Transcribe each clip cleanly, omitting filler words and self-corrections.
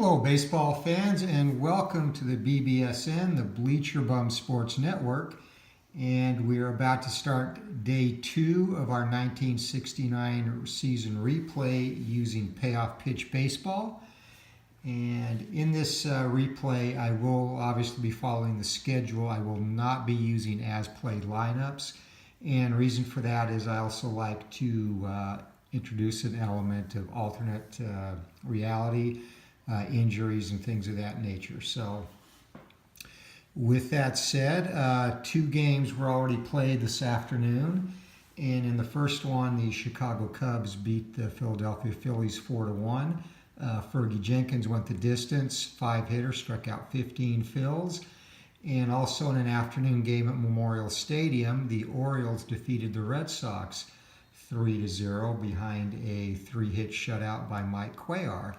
Hello, baseball fans, and welcome to the BBSN, the Bleacher Bum Sports Network. And we are about to start day 2 of our 1969 season replay using Payoff pitch baseball. And in this replay, I will obviously be following the schedule. I will not be using as-played lineups. And reason for that is I also like to introduce an element of alternate reality, injuries, and things of that nature. So with that said, 2 games were already played this afternoon. And in the first one, the Chicago Cubs beat the Philadelphia Phillies 4-1. Fergie Jenkins went the distance, 5-hitter, struck out 15 fills. And also in an afternoon game at Memorial Stadium, the Orioles defeated the Red Sox 3-0 behind a 3-hit shutout by Mike Cuellar.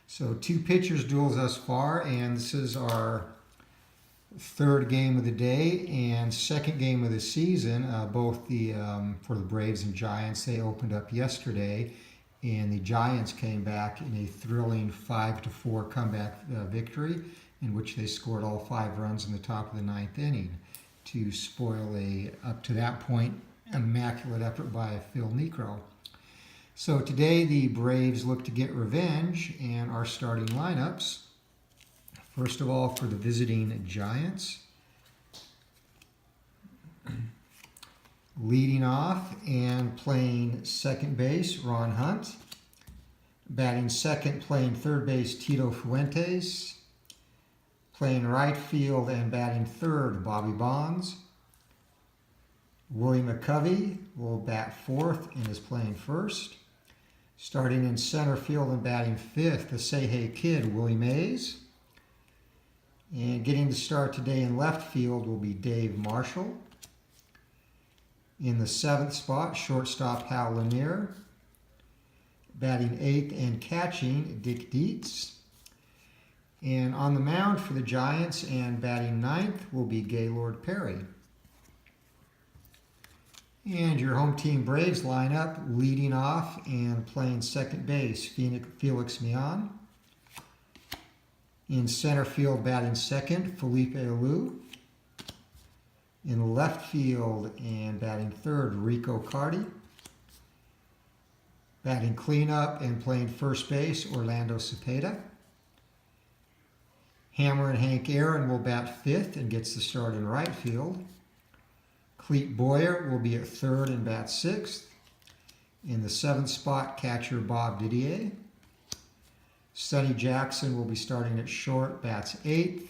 So 2 pitchers duels thus far, and this is our 3rd game of the day and 2nd game of the season. Both for the Braves and Giants, they opened up yesterday, and the Giants came back in a thrilling 5-4 comeback victory, in which they scored all 5 runs in the top of the 9th inning to spoil up to that point, immaculate effort by Phil Niekro. So today the Braves look to get revenge, and our starting lineups. First of all, for the visiting Giants, leading off and playing second base, Ron Hunt. Batting second, playing third base, Tito Fuentes. Playing right field and batting third, Bobby Bonds. Willie McCovey will bat fourth and is playing first. Starting in center field and batting fifth, the Say Hey Kid, Willie Mays. And getting the start today in left field will be Dave Marshall. In the 7th spot, shortstop Hal Lanier. Batting 8th and catching, Dick Dietz. And on the mound for the Giants and batting 9th will be Gaylord Perry. And your home team Braves lineup, leading off and playing second base, Felix Mian. In center field, batting second, Felipe Alou. In left field and batting third, Rico Cardi. Batting cleanup and playing first base, Orlando Cepeda. Hammer and Hank Aaron will bat fifth and gets the start in right field. Clete Boyer will be at third and bat sixth. In the 7th spot, catcher Bob Didier. Sonny Jackson will be starting at short, bats 8th.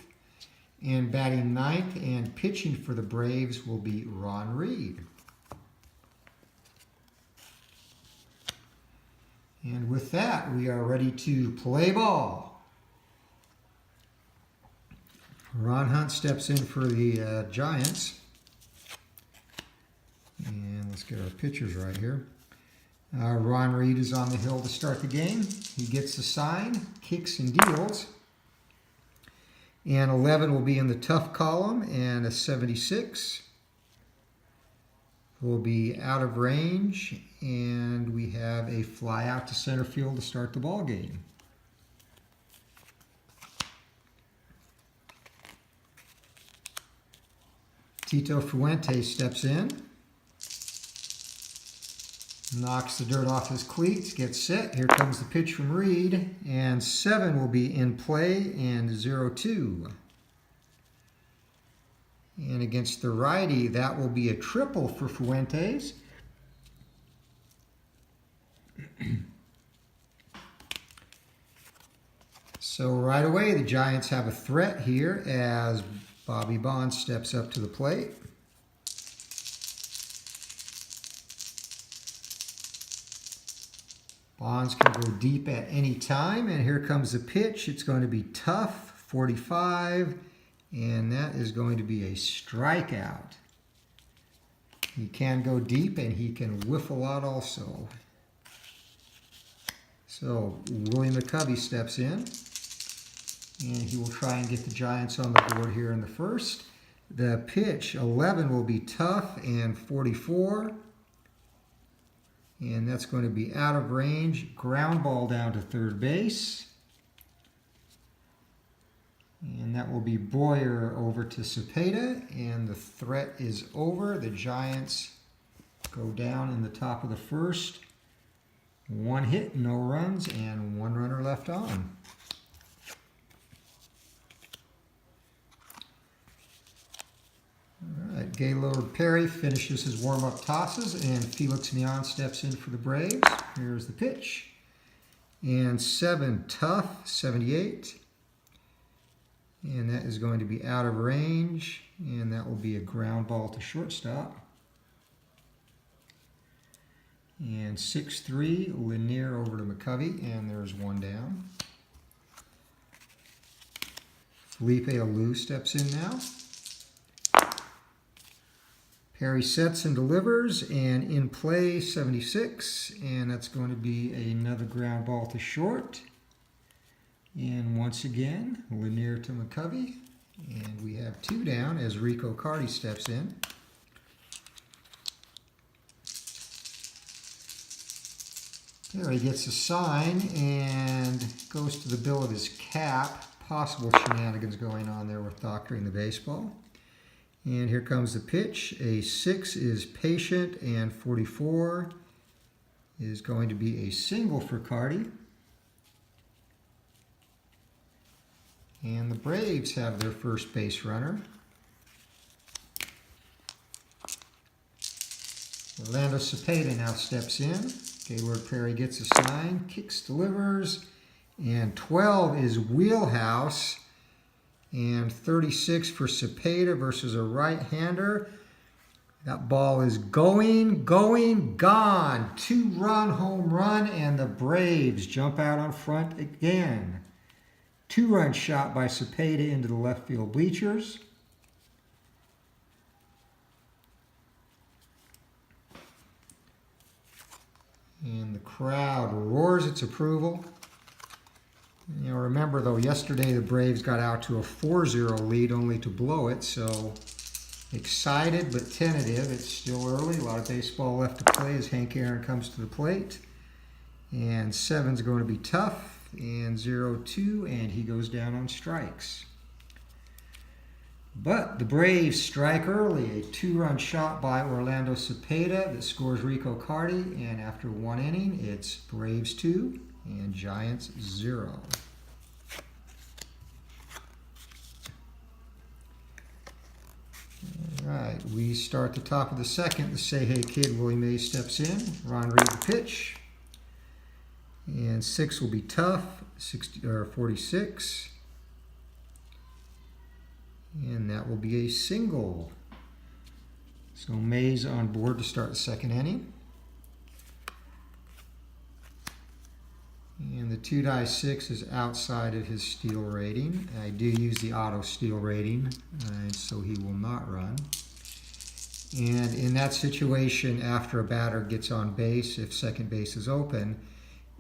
And batting 9th and pitching for the Braves will be Ron Reed. And with that, we are ready to play ball. Ron Hunt steps in for the Giants. And let's get our pitchers right here. Ron Reed is on the hill to start the game. He gets the sign, kicks and deals. And 11 will be in the tough column, and a 76 will be out of range, and we have a fly out to center field to start the ball game. Tito Fuentes steps in, knocks the dirt off his cleats, gets set. Here comes the pitch from Reed, and 7 will be in play, and 0-2. And against the righty, that will be a triple for Fuentes. So right away, the Giants have a threat here as Bobby Bonds steps up to the plate. Bonds can go deep at any time, and here comes the pitch. It's going to be tough, 45, and that is going to be a strikeout. He can go deep, and he can whiff a lot also. So Willie McCovey steps in, and he will try and get the Giants on the board here in the first. The pitch, 11, will be tough, and 44. And that's going to be out of range. Ground ball down to third base. And that will be Boyer over to Cepeda, and the threat is over. The Giants go down in the top of the first. 1 hit, no runs, and 1 runner left on. All right, Gaylord Perry finishes his warm-up tosses, and Felix Neon steps in for the Braves. Here's the pitch. And 7 tough, 78. And that is going to be out of range, and that will be a ground ball to shortstop. And 6-3, Lanier over to McCovey, and there's 1 down. Felipe Alou steps in now. Perry sets and delivers, and in play, 76, and that's going to be another ground ball to short. And once again, Lanier to McCovey, and we have 2 down as Rico Carty steps in. There he gets a sign and goes to the bill of his cap. Possible shenanigans going on there with doctoring the baseball. And here comes the pitch. A 6 is patient, and 44 is going to be a single for Carty. And the Braves have their first base runner. Orlando Cepeda now steps in. Gaylord Perry gets a sign, kicks, delivers, and 12 is Wheelhouse, and 36 for Cepeda versus a right-hander. That ball is going, gone. 2-run home run, and the Braves jump out on front again. 2-run shot by Cepeda into the left field bleachers. And the crowd roars its approval. You know, remember though, yesterday the Braves got out to a 4-0 lead only to blow it, so excited but tentative. It's still early, a lot of baseball left to play as Hank Aaron comes to the plate. And 7's going to be tough, and 0-2, and he goes down on strikes. But the Braves strike early, a 2-run shot by Orlando Cepeda that scores Rico Carty, and after 1 inning, it's Braves 2 and Giants 0. All right, we start the top of the second. The Say Hey Kid, Willie Mays steps in. Ron Reed the pitch. And 6 will be tough, 46. And that will be a single. So Mays on board to start the second inning. And the 2-6 is outside of his steal rating. I do use the auto steal rating, so he will not run. And in that situation, after a batter gets on base, if second base is open,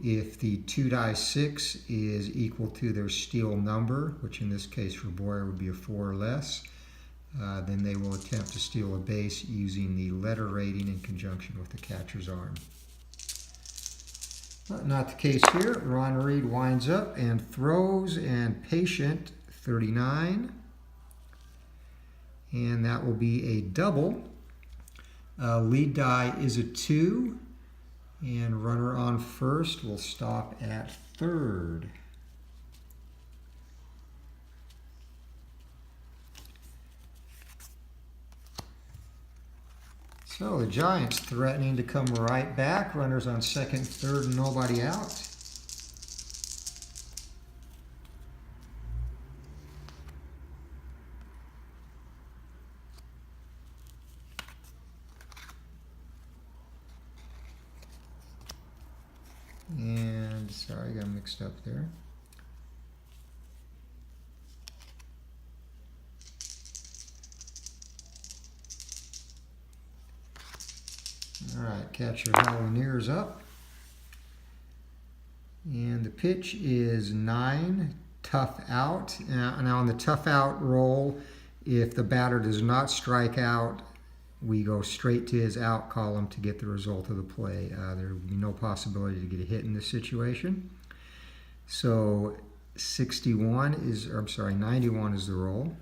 if the 2-6 is equal to their steal number, which in this case for Boyer would be a 4 or less, then they will attempt to steal a base using the letter rating in conjunction with the catcher's arm. But not the case here. Ron Reed winds up and throws, and patient 39. And that will be a double. Lead die is a 2. And runner on first will stop at third. So the Giants threatening to come right back. Runners on second, third, and nobody out. And sorry, I got mixed up there. All right, catcher Hal Lanier's up. And the pitch is 9, tough out. Now on the tough out roll, if the batter does not strike out, we go straight to his out column to get the result of the play. There would be no possibility to get a hit in this situation. So 91 is the roll.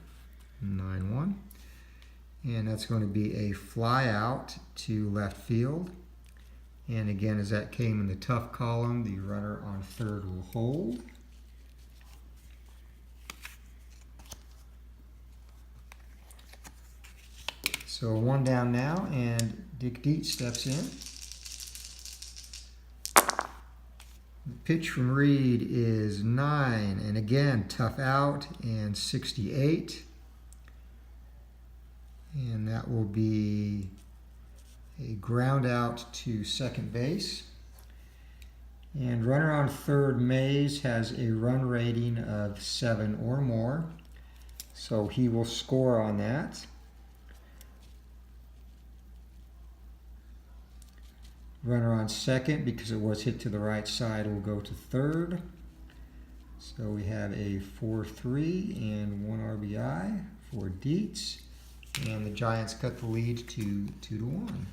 9-1. And that's going to be a fly out to left field. And again, as that came in the tough column, the runner on third will hold. So one down now, and Dick Dietz steps in. The pitch from Reed is 9, and again, tough out, and 68. And that will be a ground out to second base. And runner on third, Mays, has a run rating of 7 or more, so he will score on that. Runner on second, because it was hit to the right side, will go to third. So we have a 4-3 and 1 RBI for Dietz. And the Giants cut the lead to 2-1.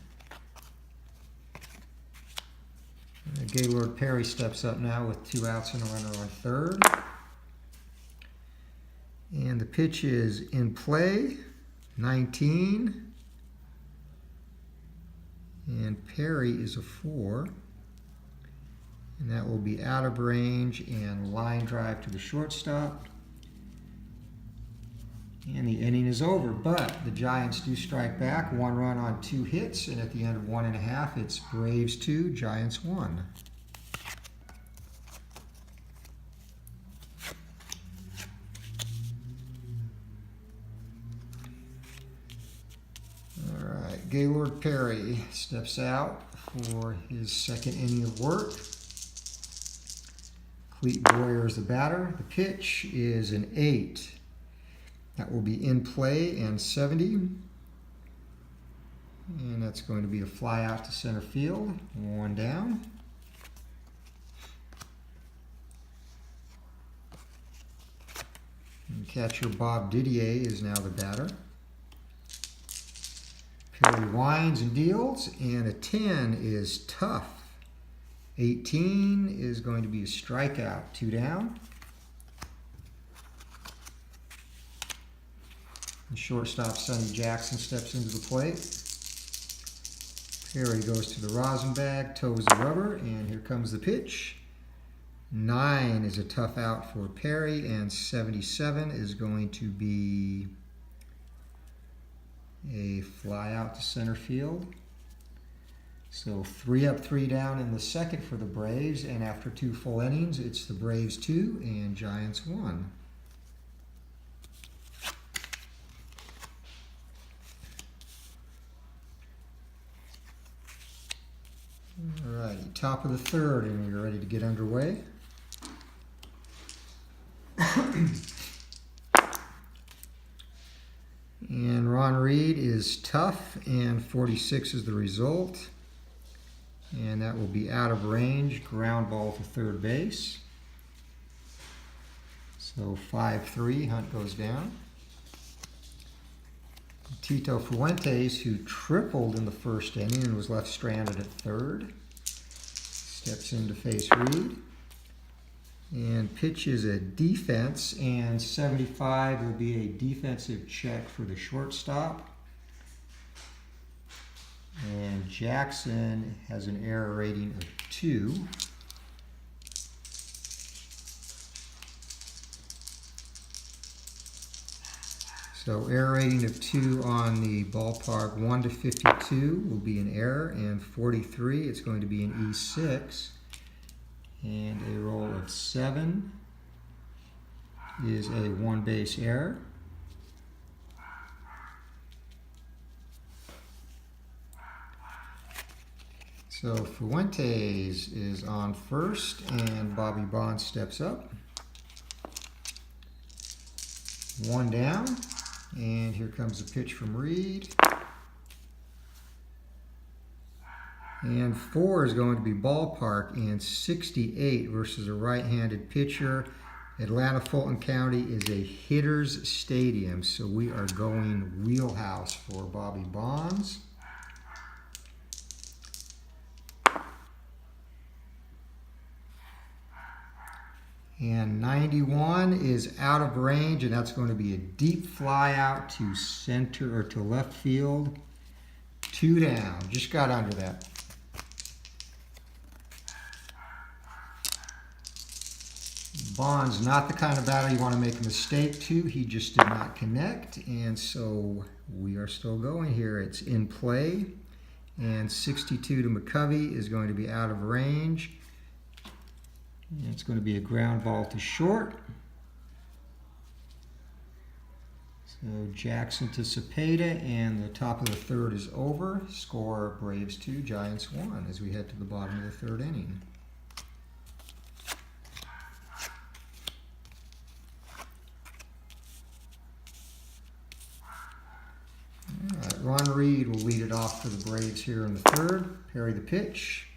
Gaylord Perry steps up now with 2 outs and a runner on third. And the pitch is in play, 19. And Perry is a 4. And that will be out of range and line drive to the shortstop. And the inning is over, but the Giants do strike back. 1 run on 2 hits, and at the end of 1.5, it's Braves 2, Giants 1. All right, Gaylord Perry steps out for his second inning of work. Clete Boyer is the batter. The pitch is an 8. That will be in play and 70. And that's going to be a fly out to center field. 1 down. And catcher Bob Didier is now the batter. Perry winds and deals, and a 10 is tough. 18 is going to be a strikeout. 2 down. The shortstop Sonny Jackson steps into the plate. Perry goes to the rosin bag, toes the rubber, and here comes the pitch. 9 is a tough out for Perry, and 77 is going to be a fly out to center field. So 3 up, 3 down in the second for the Braves, and after 2 full innings, it's the Braves 2 and Giants 1. Alrighty, top of the third, and we're ready to get underway. And Ron Reed is tough, and 46 is the result. And that will be out of range, ground ball to third base. So 5-3, Hunt goes down. Tito Fuentes, who tripled in the first inning and was left stranded at third, steps in to face Reed. And pitches a defense, and 75 will be a defensive check for the shortstop. And Jackson has an error rating of 2. So error rating of 2 on the ballpark. 1 to 52 will be an error, and 43 it's going to be an E6. And a roll of 7 is a 1 base error. So Fuentes is on first, and Bobby Bonds steps up. 1 down, and here comes the pitch from Reed. And 4 is going to be ballpark, and 68 versus a right-handed pitcher. Atlanta Fulton County is a hitter's stadium, so we are going wheelhouse for Bobby Bonds. And 91 is out of range, and that's going to be a deep fly out to center or to left field. 2 down. Just got under that. Bond's not the kind of batter you want to make a mistake to. He just did not connect, and so we are still going here. It's in play, and 62 to McCovey is going to be out of range. And it's going to be a ground ball to short. So Jackson to Cepeda, and the top of the third is over. Score Braves 2, Giants 1 as we head to the bottom of the third inning. All right, Ron Reed will lead it off for the Braves here in the third. Parry the pitch.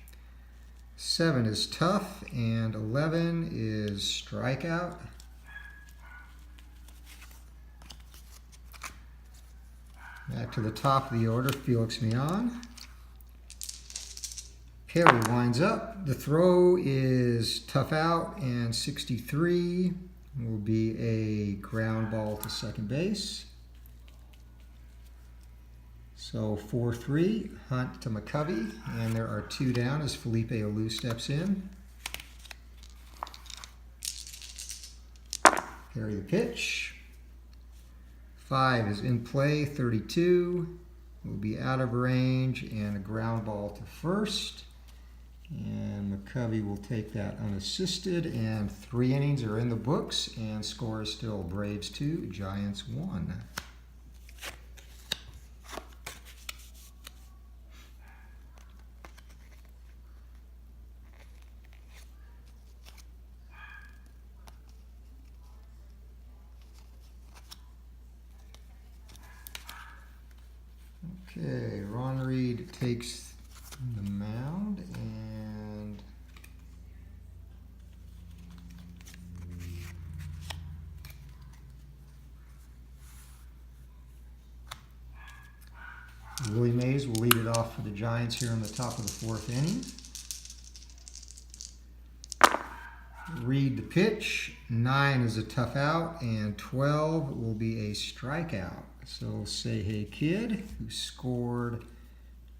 7 is tough, and 11 is strikeout. Back to the top of the order, Felix Mian. Perry winds up. The throw is tough out, and 63 will be a ground ball to second base. So 4-3, Hunt to McCovey, and there are 2 down as Felipe Alou steps in. Parry the pitch. 5 is in play, 32 will be out of range, and a ground ball to first. And McCovey will take that unassisted, and 3 innings are in the books, and score is still Braves 2, Giants 1. Okay, Ron Reed takes the mound, and Willie Mays will lead it off for the Giants here in the top of the 4th inning. Reed the pitch. 9 is a tough out, and 12 will be a strikeout. So Say Hey Kid, who scored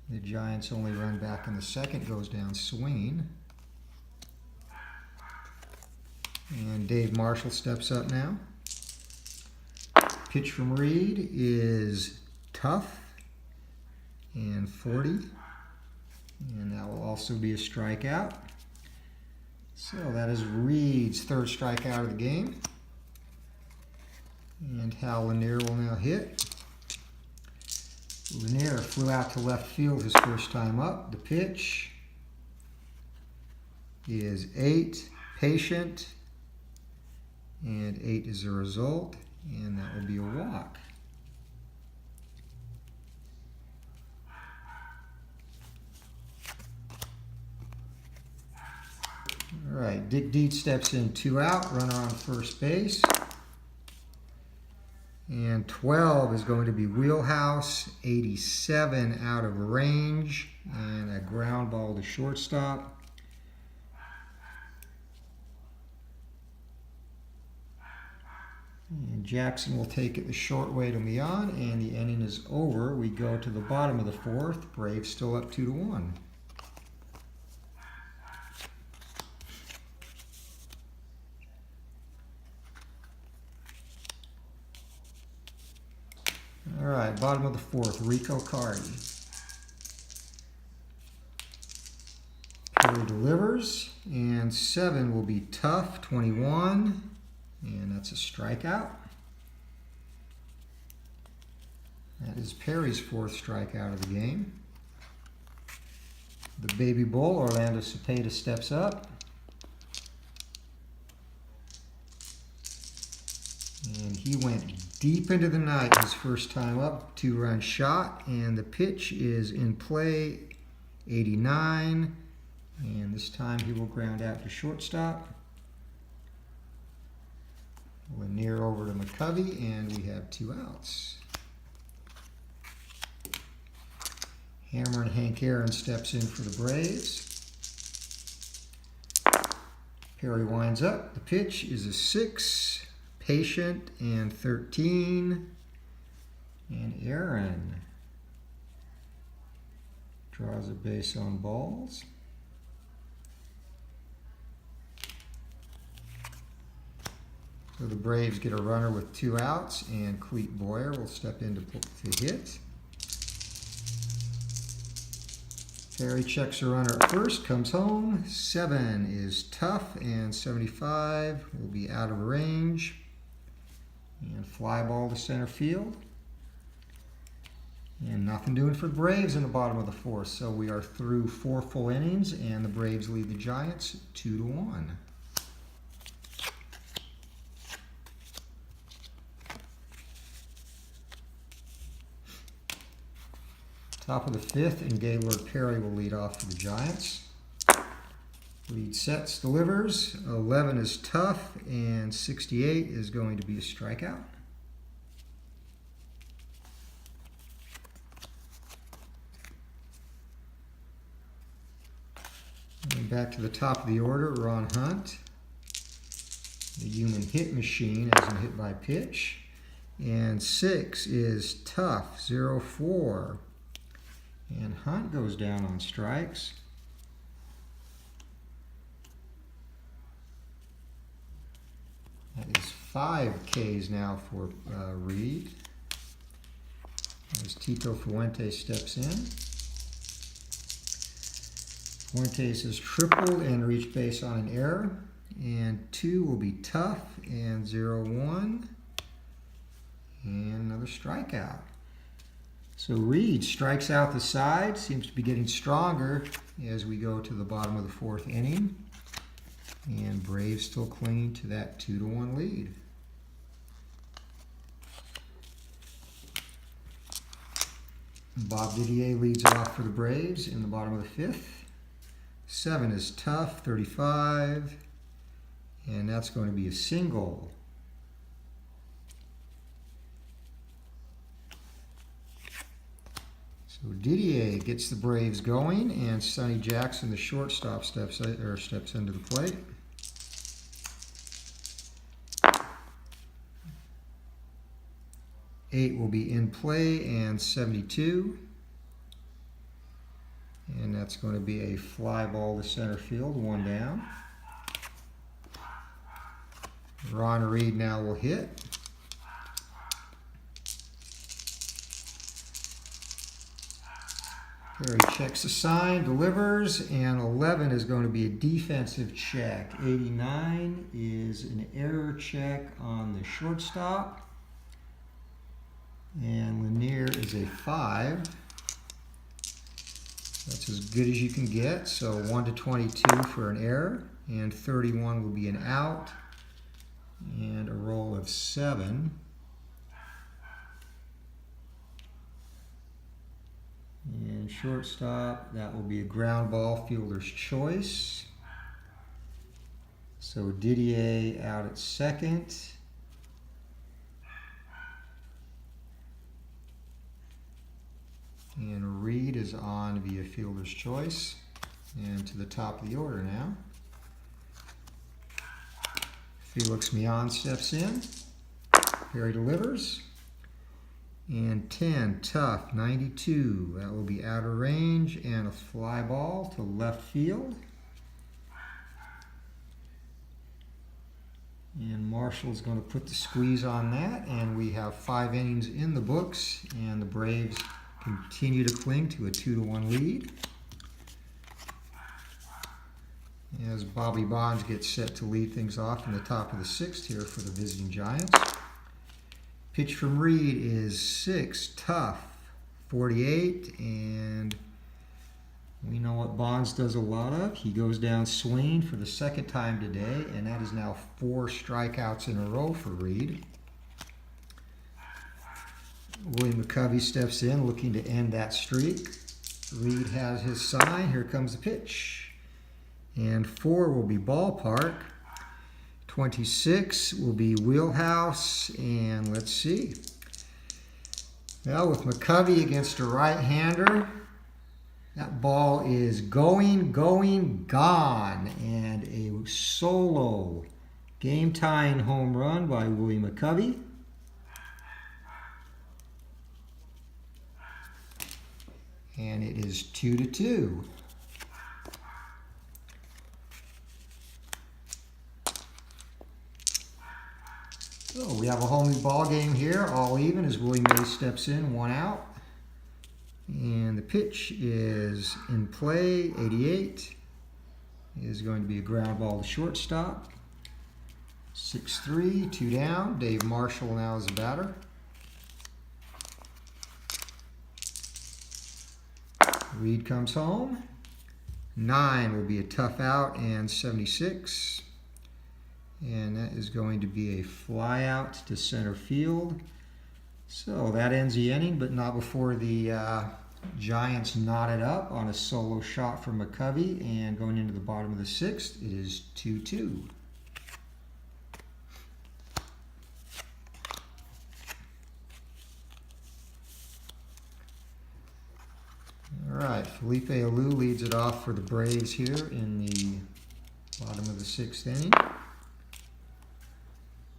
the Giants' only run back in the second, goes down swinging. And Dave Marshall steps up now. Pitch from Reed is tough, and 40. And that will also be a strikeout. So that is Reed's 3rd strikeout of the game. And Hal Lanier will now hit. Lanier flew out to left field his first time up. The pitch is 8, patient, and 8 is the result, and that will be a walk. All right, Dick Dietz steps in, 2 out, runner on first base. And 12 is going to be Wheelhouse, 87 out of range, and a ground ball to shortstop. And Jackson will take it the short way to Mian, and the inning is over. We go to the bottom of the 4th. Braves still up 2-1. All right, bottom of the 4th, Rico Cardi. Perry delivers, and 7 will be tough, 21, and that's a strikeout. That is Perry's 4th strikeout of the game. The baby bull, Orlando Cepeda, steps up. And he went deep into the night his first time up, 2-run shot, and the pitch is in play, 89, and this time he will ground out to shortstop. Lanier over to McCovey, and we have 2 outs. Hammer and Hank Aaron steps in for the Braves. Perry winds up. The pitch is a 6, patient, and 13. And Aaron draws a base on balls. So the Braves get a runner with 2 outs, and Cleet Boyer will step in to hit. Perry checks a runner at first, comes home. 7 is tough, and 75 will be out of range. And fly ball to center field. And nothing doing for the Braves in the bottom of the 4th. So we are through 4 full innings, and the Braves lead the Giants 2-1. Top of the 5th, and Gaylord Perry will lead off for the Giants. Lead sets, delivers. 11 is tough, and 68 is going to be a strikeout. And back to the top of the order, Ron Hunt, the human hit machine as in hit by pitch. And 6 is tough, 0-4. And Hunt goes down on strikes. That is 5 Ks now for Reed. As Tito Fuentes steps in. Fuentes has tripled and reached base on an error. And 2 will be tough, and 0-1. And another strikeout. So Reed strikes out the side, seems to be getting stronger as we go to the bottom of the 4th inning. And Braves still clinging to that 2-1 lead. Bob Didier leads off for the Braves in the bottom of the 5th. 7 is tough, 35. And that's going to be a single. So Didier gets the Braves going, and Sonny Jackson, the shortstop, steps into the plate. Eight will be in play, and 72. And that's going to be a fly ball to center field, 1 down. Ron Reed now will hit. Perry checks the sign, delivers, and 11 is going to be a defensive check. 89 is an error check on the shortstop. And Lanier is a 5. That's as good as you can get. So 1-22 for an error, and 31 will be an out, and a roll of 7. And shortstop, that will be a ground ball, fielder's choice. So Didier out at second. And Reed is on via fielder's choice. And to the top of the order now. Felix Mian steps in. Perry delivers. And 10, tough, 92. That will be out of range, and a fly ball to left field. And Marshall's going to put the squeeze on that, and we have 5 innings in the books, and the Braves continue to cling to a 2-1 lead. As Bobby Bonds gets set to lead things off in the top of the 6th here for the visiting Giants. Pitch from Reed is 6, tough, 48, and we know what Bonds does a lot of. He goes down swinging for the 2nd time today, and that is now 4 strikeouts in a row for Reed. Willie McCovey steps in, looking to end that streak. Reed has his sign. Here comes the pitch. And 4 will be ballpark. 26 will be wheelhouse, and let's see. Well, with McCovey against a right-hander, That ball is going, gone. And a solo game-tying home run by Willie Mays. And it is 2-2. So we have a whole new ball game here, all even as Willie Mays steps in, 1 out. And the pitch is in play, 88. Is going to be a ground ball to shortstop. 6-3, 2 down. Dave Marshall now is the batter. Reed comes home. 9 will be a tough out, and 76. And that is going to be a fly out to center field. So that ends the inning, but not before the Giants knotted up on a solo shot from McCovey. And going into the bottom of the 6th, it is 2-2. All right, Felipe Alou leads it off for the Braves here in the bottom of the 6th inning.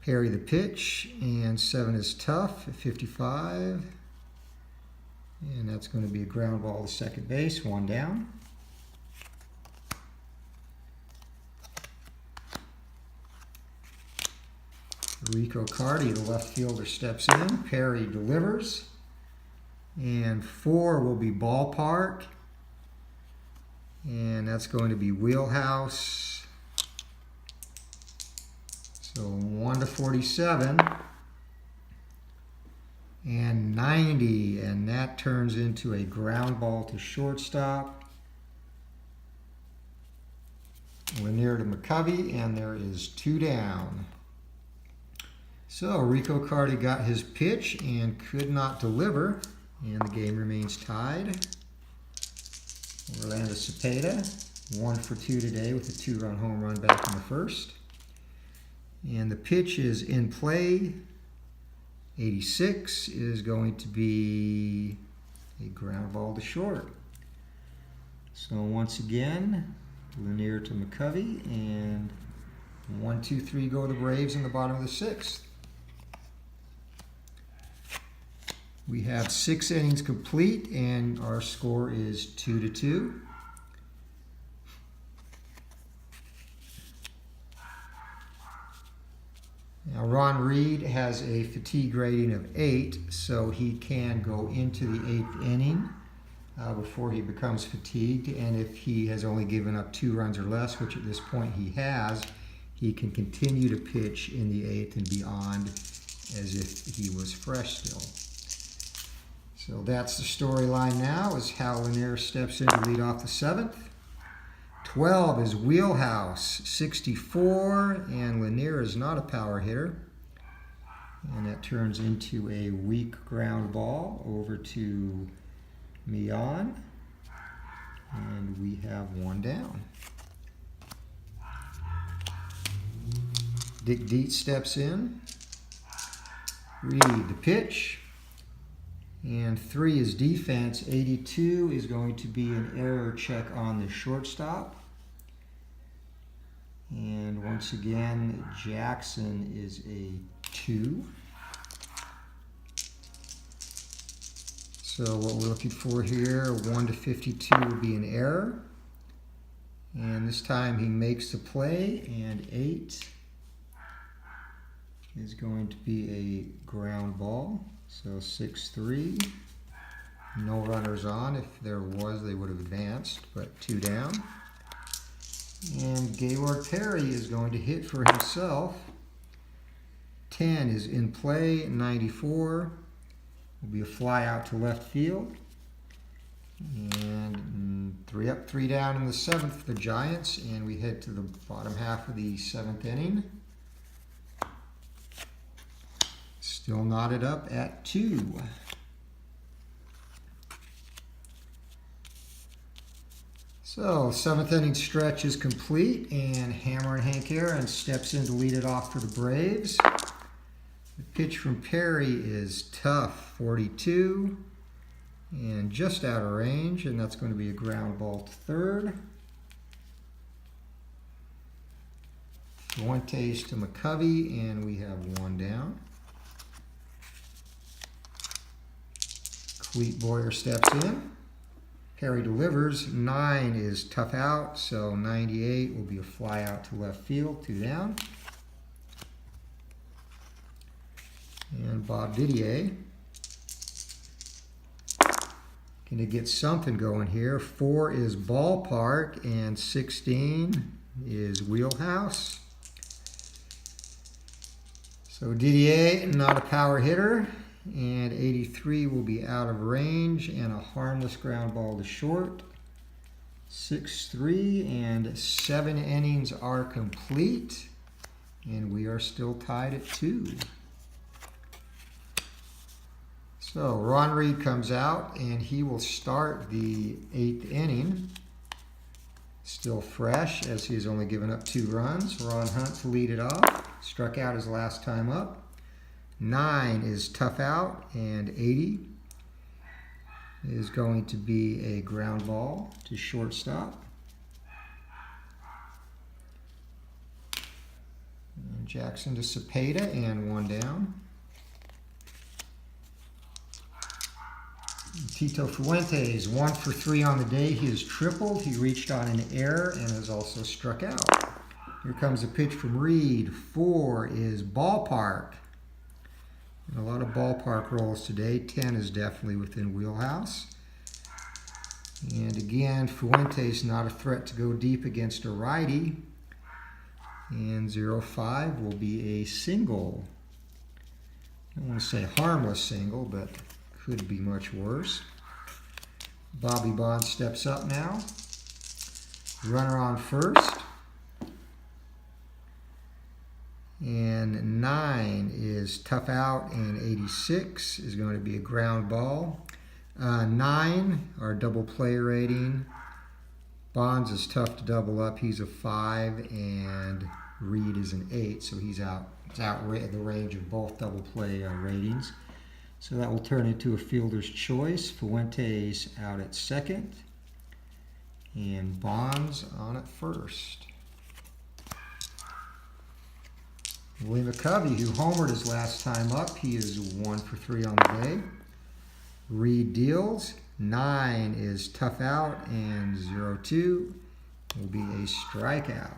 Perry the pitch, and 7 is tough at 55. And that's going to be a ground ball to second base, 1 down. Rico Carty, the left fielder, steps in. Perry delivers. And 4 will be ballpark. And that's going to be wheelhouse. So 1-47 and 90, and that turns into a ground ball to shortstop. Lanier to McCovey, and there is 2 down. So Rico Carty got his pitch and could not deliver, and the game remains tied. Orlando Cepeda, 1 for 2 today with a 2-run home run back in the 1st. And the pitch is in play. 86 is going to be a ground ball to short. So once again, Lanier to McCovey, and 1, 2, 3 go the Braves in the bottom of the 6th. We have 6 innings complete, and our score is 2-2. Now Ron Reed has a fatigue rating of 8, so he can go into the 8th inning before he becomes fatigued. And if he has only given up 2 runs or less, which at this point he has, he can continue to pitch in the 8th and beyond as if he was fresh still. So that's the storyline now, is how Lanier steps in to lead off the 7th. 12 is wheelhouse, 64, and Lanier is not a power hitter. And that turns into a weak ground ball over to Mian. And we have 1 down. Dick Dietz steps in. Reed the pitch. And 3 is defense. 82 is going to be an error check on the shortstop. And once again, Jackson is a 2. So what we're looking for here, 1-52 would be an error. And this time he makes the play, and 8 is going to be a ground ball. So 6-3. No runners on. If there was, they would have advanced, but 2 down. And Gaylord Perry is going to hit for himself. 10 is in play. 94 will be a fly out to left field. And 3 up, 3 down in the 7th for the Giants. And we head to the bottom half of the 7th inning. Still knotted up at 2. So 7th inning stretch is complete, and Hammer and Hank Aaron steps in to lead it off for the Braves. The pitch from Perry is tough, 42. and just out of range, and that's going to be a ground ball to third. Fuentes to McCovey, and we have one down. Cleat Boyer steps in. Harry delivers. 9 is tough out, so 98 will be a fly out to left field, 2 down. And Bob Didier going to get something going here. 4 is ballpark, and 16 is wheelhouse. So Didier, not a power hitter, and 83 will be out of range, and a harmless ground ball to short. 6-3, and 7 innings are complete, and we are still tied at 2. So Ron Reed comes out, and he will start the 8th inning. Still fresh, as he has only given up 2 runs. Ron Hunt to lead it off. Struck out his last time up. 9 is tough out, and 80 is going to be a ground ball to shortstop. And Jackson to Cepeda, and 1 down. Tito Fuentes, 1 for 3 on the day. He has tripled. He reached on an error and has also struck out. Here comes a pitch from Reed. 4 is ballpark. And a lot of ballpark rolls today. 10 is definitely within wheelhouse. And again, Fuentes not a threat to go deep against a righty. And 0-5 will be a single. I don't want to say harmless single, but could be much worse. Bobby Bonds steps up now. Runner on first. And 9 is tough out, and 86 is going to be a ground ball. 9, our double play rating. Bonds is tough to double up. He's a 5, and Reed is an 8, so he's out. It's out the range of both double play ratings. So that will turn into a fielder's choice. Fuentes out at second, and Bonds on at first. Willie McCovey, who homered his last time up, he is 1 for 3 on the day. Reed deals. 9 is tough out, and 0-2 will be a strikeout.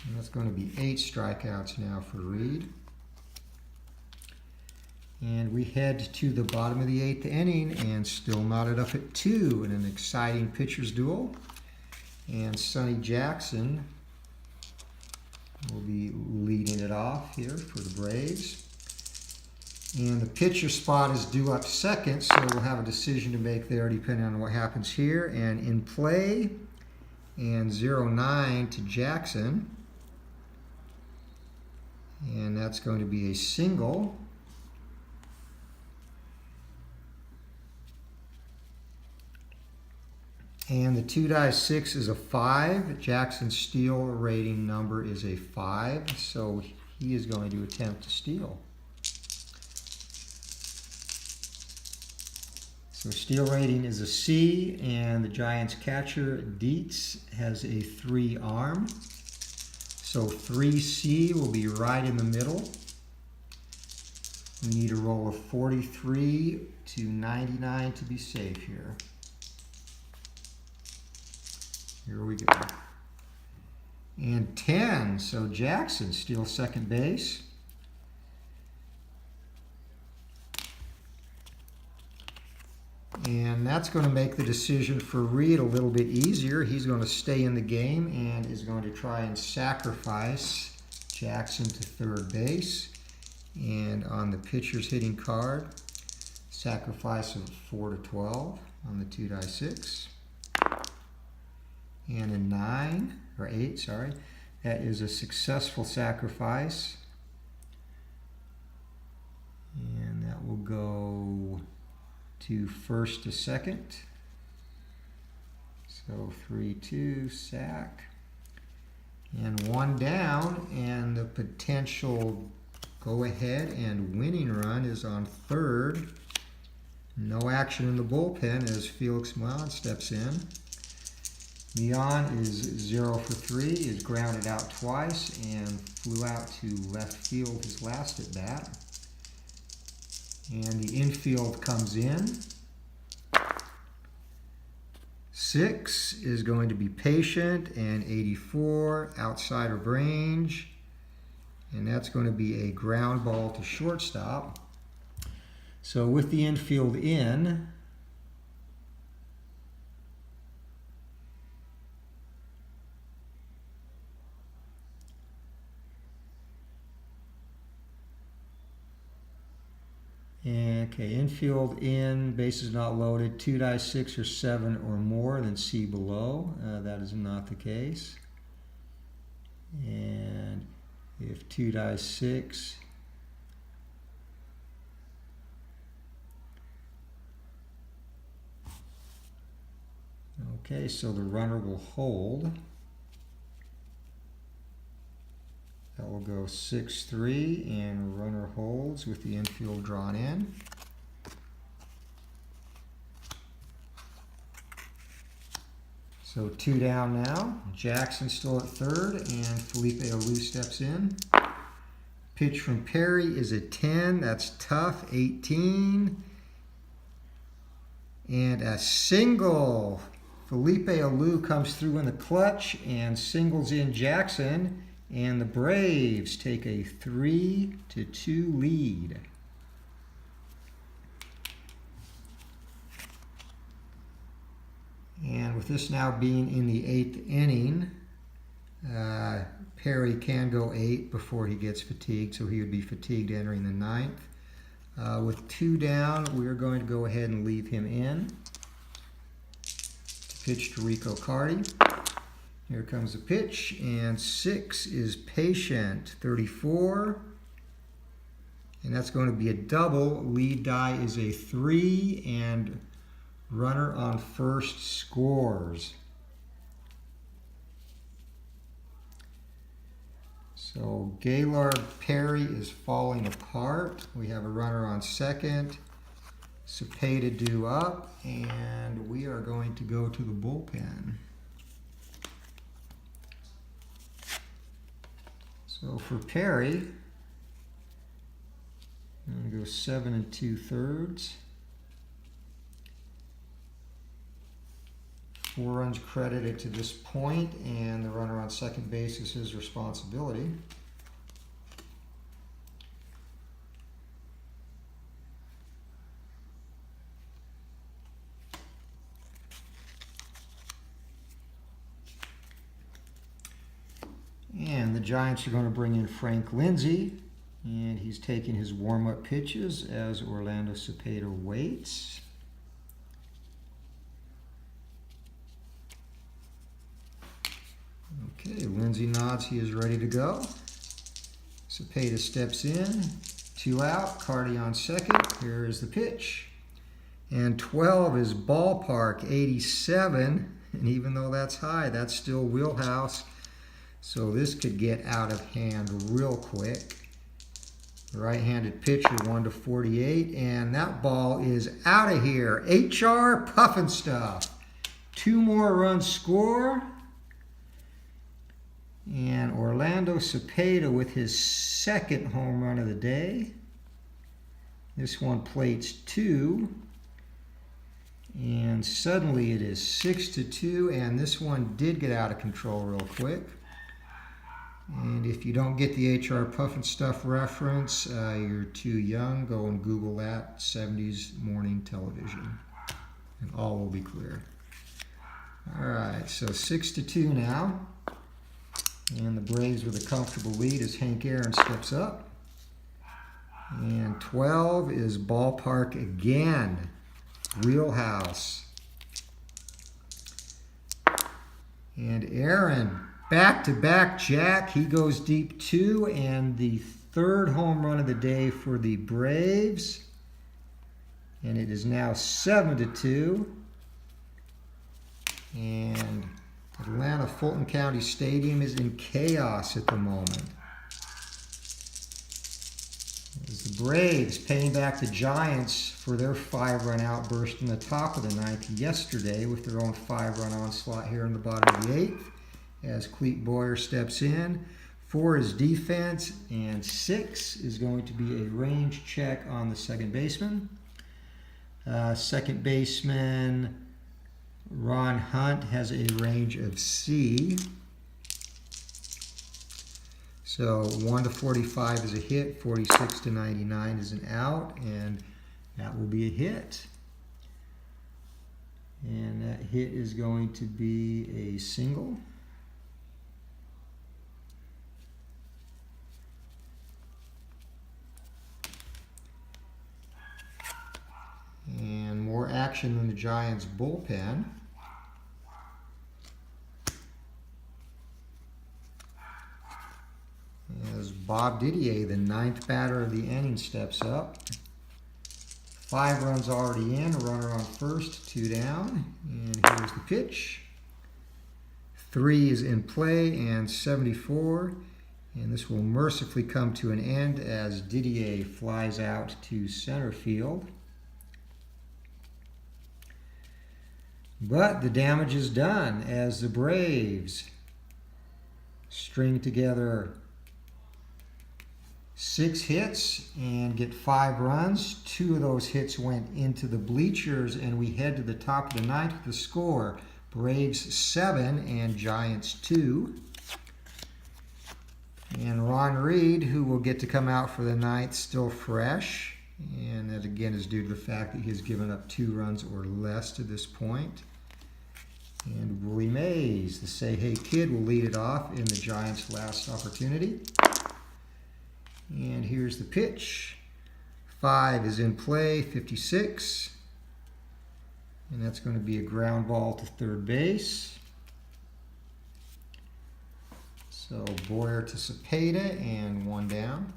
And that's going to be 8 strikeouts now for Reed. And we head to the bottom of the 8th inning, and still knotted up at 2 in an exciting pitcher's duel. And Sonny Jackson will be leading it off here for the Braves. And the pitcher spot is due up second, so we'll have a decision to make there depending on what happens here. And in play, and 0-9 to Jackson. And that's going to be a single. And the 2-6 is a 5. Jackson's steal rating number is a 5, so he is going to attempt to steal. So steal rating is a C, and the Giants catcher, Dietz, has a 3 arm. So 3C will be right in the middle. We need a roll of 43 to 99 to be safe here. Here we go. And 10, so Jackson steals second base. And that's going to make the decision for Reed a little bit easier. He's going to stay in the game and is going to try and sacrifice Jackson to third base. And on the pitcher's hitting card, sacrifice of 4-12 on the 2-6. And a 9, or 8, sorry. That is a successful sacrifice. And that will go to first to second. So 3-2, sack. And one down, and the potential go-ahead and winning run is on third. No action in the bullpen as Felix Millan steps in. Millan is 0 for 3, is grounded out twice, and flew out to left field his last at bat. And the infield comes in. 6 is going to be patient, and 84 outside of range, and that's going to be a ground ball to shortstop. So with the infield in, okay, infield in, bases not loaded, 2 die 6 or 7 or more, then see below. That is not the case. And if 2 die 6, okay, so the runner will hold. That will go 6-3, and runner holds with the infield drawn in. So 2 down now. Jackson still at third, and Felipe Alou steps in. Pitch from Perry is a 10. That's tough. 18. And a single. Felipe Alou comes through in the clutch and singles in Jackson. And the Braves take a 3-2 lead. And with this now being in the 8th inning, Perry can go 8 before he gets fatigued, so he would be fatigued entering the 9th. With 2 down, we're going to go ahead and leave him in to pitch to Rico Carty. Here comes the pitch, and 6 is patient, 34. And that's going to be a double. Lead die is a 3, and runner on first scores. So Gaylord Perry is falling apart. We have a runner on second. Cepeda due up, and we are going to go to the bullpen. So for Perry, I'm going to go 7 2/3. 4 runs credited to this point, and the runner on second base is his responsibility. And the Giants are going to bring in Frank Lindsay, and he's taking his warm-up pitches as Orlando Cepeda waits. Okay, Lindsay nods he is ready to go. Cepeda steps in, 2 out, Carty on second. Here is the pitch. And 12 is ballpark, 87. And even though that's high, that's still wheelhouse. So this could get out of hand real quick. Right-handed pitcher, 1-48. And that ball is out of here. HR Puffin Stuff. 2 more runs score. And Orlando Cepeda with his 2nd home run of the day. This one plates 2. And suddenly it is 6-2. And this one did get out of control real quick. And if you don't get the HR Puffin Stuff reference, you're too young. Go and Google that, 70s morning television. And all will be clear. All right, so 6-2 now. And the Braves with a comfortable lead as Hank Aaron steps up. And 12 is ballpark again. Wheelhouse. And Aaron, back-to-back jack. He goes deep 2, and the 3rd home run of the day for the Braves. And it is now 7-2. And Atlanta Fulton County Stadium is in chaos at the moment. As the Braves paying back the Giants for their 5-run outburst in the top of the 9th yesterday with their own 5-run onslaught here in the bottom of the 8th. As Clete Boyer steps in. 4 is defense, and 6 is going to be a range check on the second baseman. Second baseman Ron Hunt has a range of C. So 1 to 45 is a hit, 46 to 99 is an out, and that will be a hit. And that hit is going to be a single. And more action in the Giants bullpen. As Bob Didier, the 9th batter of the inning, steps up. 5 runs already in, a runner on first, 2 down. And here's the pitch. 3 is in play and 74. And this will mercifully come to an end as Didier flies out to center field. But the damage is done as the Braves string together 6 hits and get 5 runs. 2 of those hits went into the bleachers, and we head to the top of the 9th with the score. Braves 7 and Giants 2. And Ron Reed, who will get to come out for the 9th, still fresh. And that again is due to the fact that he has given up 2 runs or less to this point. And Willie Mays, the Say Hey Kid, will lead it off in the Giants' last opportunity. And here's the pitch. 5 is in play, 56. And that's going to be a ground ball to third base. So Boyer to Cepeda and 1 down.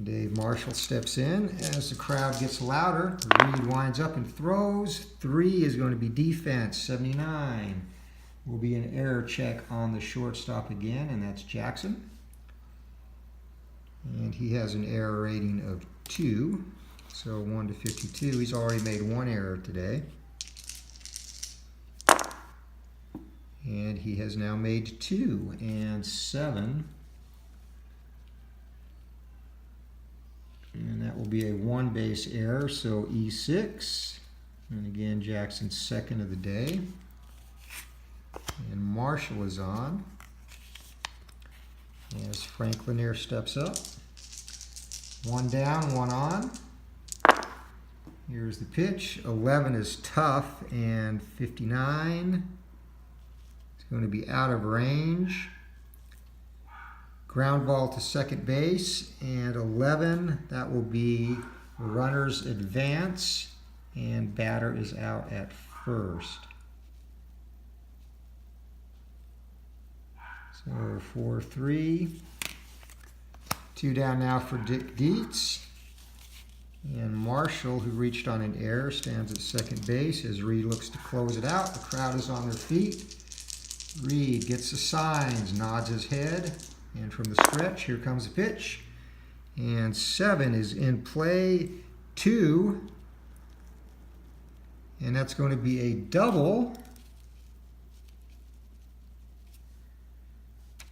Dave Marshall steps in as the crowd gets louder. Reed winds up and throws. 3 is going to be defense. 79 will be an error check on the shortstop again, and that's Jackson. And he has an error rating of 2. So 1 to 52. He's already made 1 error today. And he has now made 2 and 7. And that will be a 1-base error, so E6. And again, Jackson's 2nd of the day. And Marshall is on as Frank Lanier steps up. 1 down, 1 on. Here's the pitch. 11 is tough, and 59. It's going to be out of range. Ground ball to second base, and 11, that will be runners advance, and batter is out at first. So 4-3. 2 down now for Dick Dietz. And Marshall, who reached on an error, stands at second base as Reed looks to close it out. The crowd is on their feet. Reed gets the signs, nods his head. And from the stretch, here comes the pitch. And 7 is in play, 2. And that's going to be a double.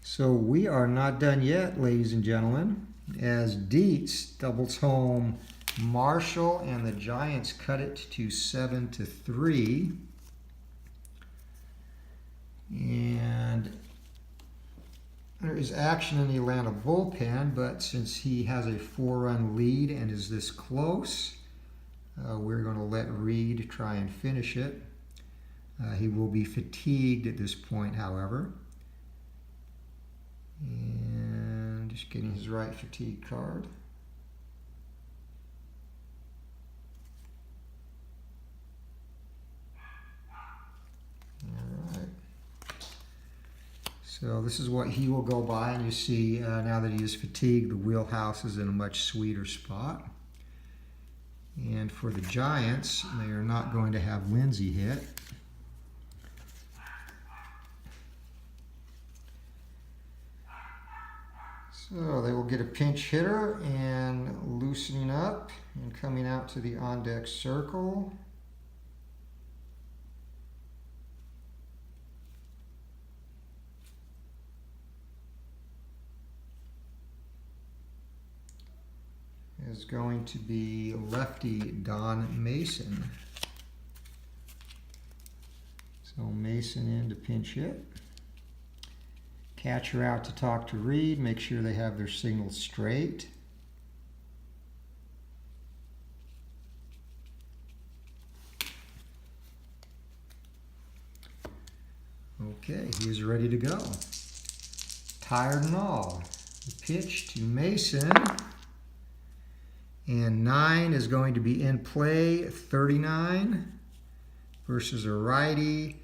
So we are not done yet, ladies and gentlemen, as Dietz doubles home Marshall, and the Giants cut it to 7-3. And there is action in the Atlanta bullpen, but since he has a 4-run lead and is this close, we're going to let Reed try and finish it. He will be fatigued at this point, however. And just getting his right fatigue card. All right. So this is what he will go by, and you see now that he is fatigued, the wheelhouse is in a much sweeter spot. And for the Giants, they are not going to have Lindsey hit. So they will get a pinch hitter, and loosening up and coming out to the on-deck circle. Is going to be lefty Don Mason. So Mason in to pinch hit. Catcher out to talk to Reed, make sure they have their signals straight. Okay, he is ready to go. Tired and all. The pitch to Mason. And 9 is going to be in play, 39 versus a righty.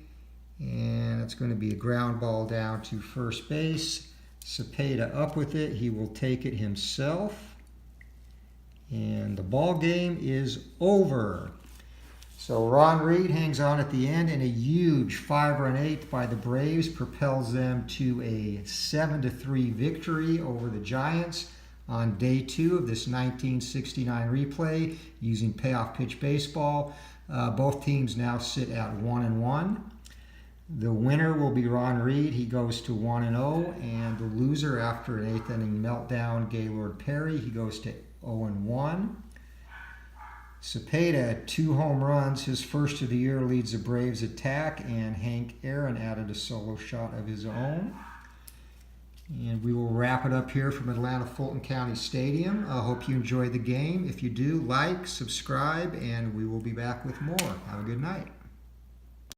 And it's going to be a ground ball down to first base. Cepeda up with it. He will take it himself. And the ball game is over. So Ron Reed hangs on at the end, and a huge 5-run eighth by the Braves propels them to a 7-3 victory over the Giants on day 2 of this 1969 replay using payoff pitch baseball. Both teams now sit at 1-1. The winner will be Ron Reed. He goes to 1-0, and the loser after an 8th inning meltdown, Gaylord Perry, he goes to 0-1. Cepeda, 2 home runs, his first of the year, leads the Braves attack, and Hank Aaron added a solo shot of his own. And we will wrap it up here from Atlanta Fulton County Stadium. I hope you enjoyed the game. If you do, like, subscribe, and we will be back with more. Have a good night.